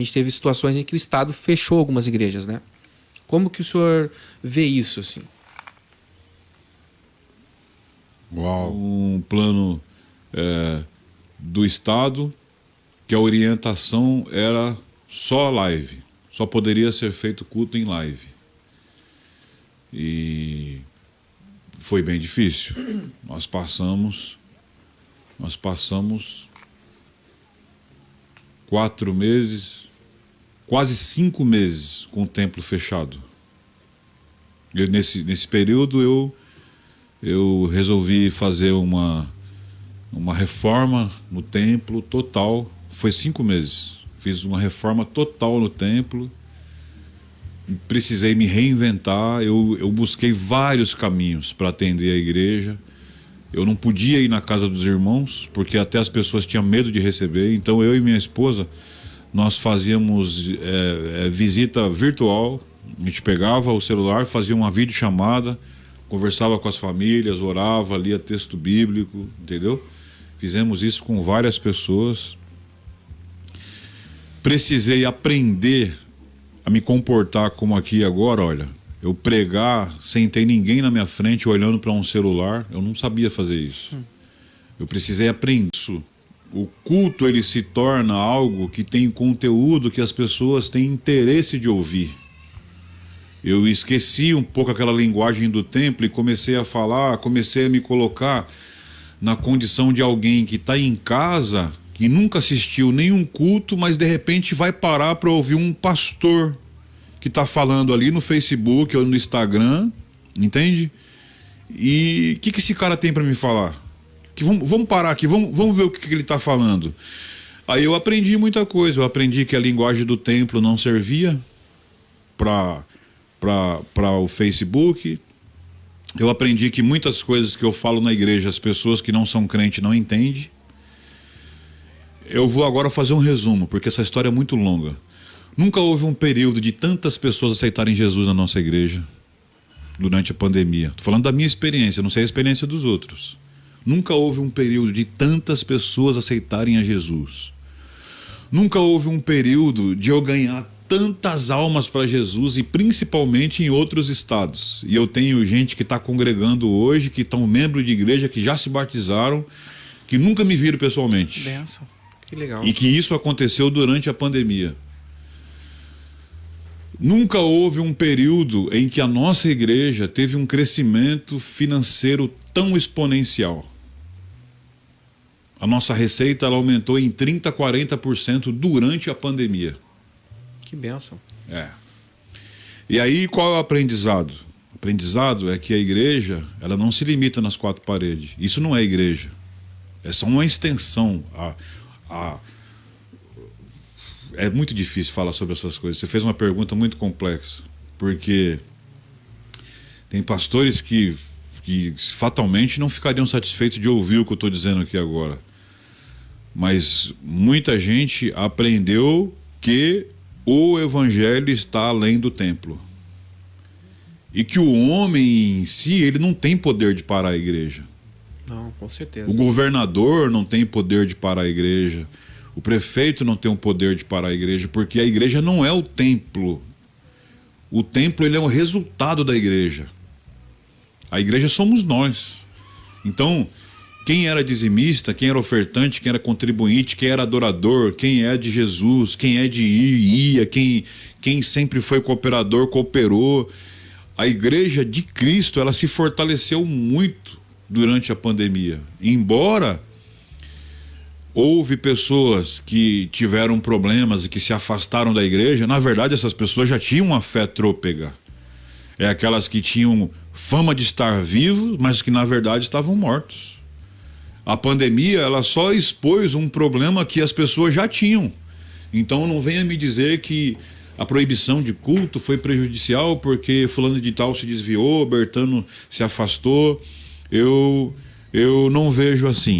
A gente teve situações em que o Estado fechou algumas igrejas, né? Como que o senhor vê isso, assim? Uau. Um plano do Estado, que a orientação era só live. Só poderia ser feito culto em live. E foi bem difícil. Nós passamos 4 meses, quase 5 meses com o templo fechado. E nesse período eu resolvi fazer uma reforma no templo total. Foi 5 meses. Fiz uma reforma total no templo. Precisei me reinventar. Eu busquei vários caminhos para atender a igreja. Eu não podia ir na casa dos irmãos, porque até as pessoas tinham medo de receber. Então eu e minha esposa, nós fazíamos visita virtual. A gente pegava o celular, fazia uma videochamada, conversava com as famílias, orava, lia texto bíblico, entendeu? Fizemos isso com várias pessoas. Precisei aprender a me comportar como aqui agora, olha. Eu pregar sem ter ninguém na minha frente olhando para um celular, eu não sabia fazer isso. Eu precisei aprender isso. O culto, ele se torna algo que tem conteúdo que as pessoas têm interesse de ouvir. Eu esqueci um pouco aquela linguagem do templo e comecei a falar, comecei a me colocar na condição de alguém que está em casa, que nunca assistiu nenhum culto, mas de repente vai parar para ouvir um pastor que está falando ali no Facebook ou no Instagram, entende? E o que esse cara tem para me falar? Vamos parar aqui, vamos ver o que ele está falando. Aí eu aprendi muita coisa. Eu aprendi que a linguagem do templo não servia para o Facebook. Eu aprendi que muitas coisas que eu falo na igreja, as pessoas que não são crentes não entendem. Eu vou agora fazer um resumo, porque essa história é muito longa. Nunca houve um período de tantas pessoas aceitarem Jesus na nossa igreja durante a pandemia. Estou falando da minha experiência, não sei a experiência dos outros. Nunca houve um período de tantas pessoas aceitarem a Jesus. Nunca houve um período de eu ganhar tantas almas para Jesus, e principalmente em outros estados. E eu tenho gente que está congregando hoje, que estão membros de igreja, que já se batizaram, que nunca me viram pessoalmente. Benção. Que legal. E que isso aconteceu durante a pandemia. Nunca houve um período em que a nossa igreja teve um crescimento financeiro tão exponencial. A nossa receita ela aumentou em 30%, 40% durante a pandemia. Que bênção. E aí qual é o aprendizado? O aprendizado é que a igreja ela não se limita nas 4 paredes. Isso não é igreja. É só uma extensão. É muito difícil falar sobre essas coisas. Você fez uma pergunta muito complexa, porque tem pastores que fatalmente não ficariam satisfeitos de ouvir o que eu estou dizendo aqui agora. Mas muita gente aprendeu que o evangelho está além do templo. E que o homem em si, ele não tem poder de parar a igreja. Não, com certeza. O governador não tem poder de parar a igreja. O prefeito não tem o poder de parar a igreja, porque a igreja não é o templo. O templo ele é o resultado da igreja. A igreja somos nós. Então, quem era dizimista, quem era ofertante, quem era contribuinte, quem era adorador, quem é de Jesus, quem é de ia, quem sempre foi cooperador, cooperou. A igreja de Cristo, ela se fortaleceu muito durante a pandemia. Embora houve pessoas que tiveram problemas e que se afastaram da igreja, na verdade essas pessoas já tinham uma fé trôpega. É aquelas que tinham fama de estar vivos, mas que na verdade estavam mortos. A pandemia, ela só expôs um problema que as pessoas já tinham. Então não venha me dizer que a proibição de culto foi prejudicial porque fulano de tal se desviou, Bertano se afastou. Eu não vejo assim.